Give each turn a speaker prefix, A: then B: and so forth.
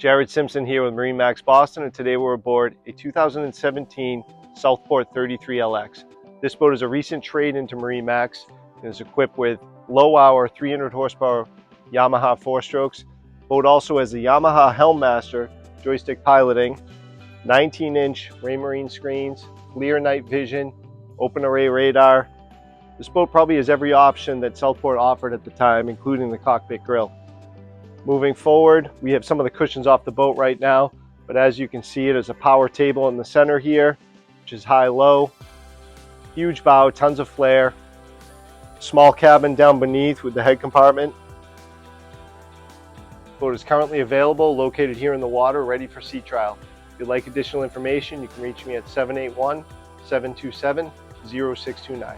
A: Jared Simpson here with MarineMax Boston, and today we're aboard a 2017 Southport 33LX. This boat is a recent trade into MarineMax and is equipped with low-hour 300 horsepower Yamaha 4-strokes. Boat also has the Yamaha Helmmaster joystick piloting, 19-inch Raymarine screens, Flir Nightvision, open array radar. This boat probably has every option that Southport offered at the time, including the cockpit grille. Moving forward, we have some of the cushions off the boat right now, but as you can see, there's a power table in the center here, which is high-low. Huge bow, tons of flare. Small cabin down beneath with the head compartment. The boat is currently available, located here in the water, ready for sea trial. If you'd like additional information, you can reach me at 781-727-0629.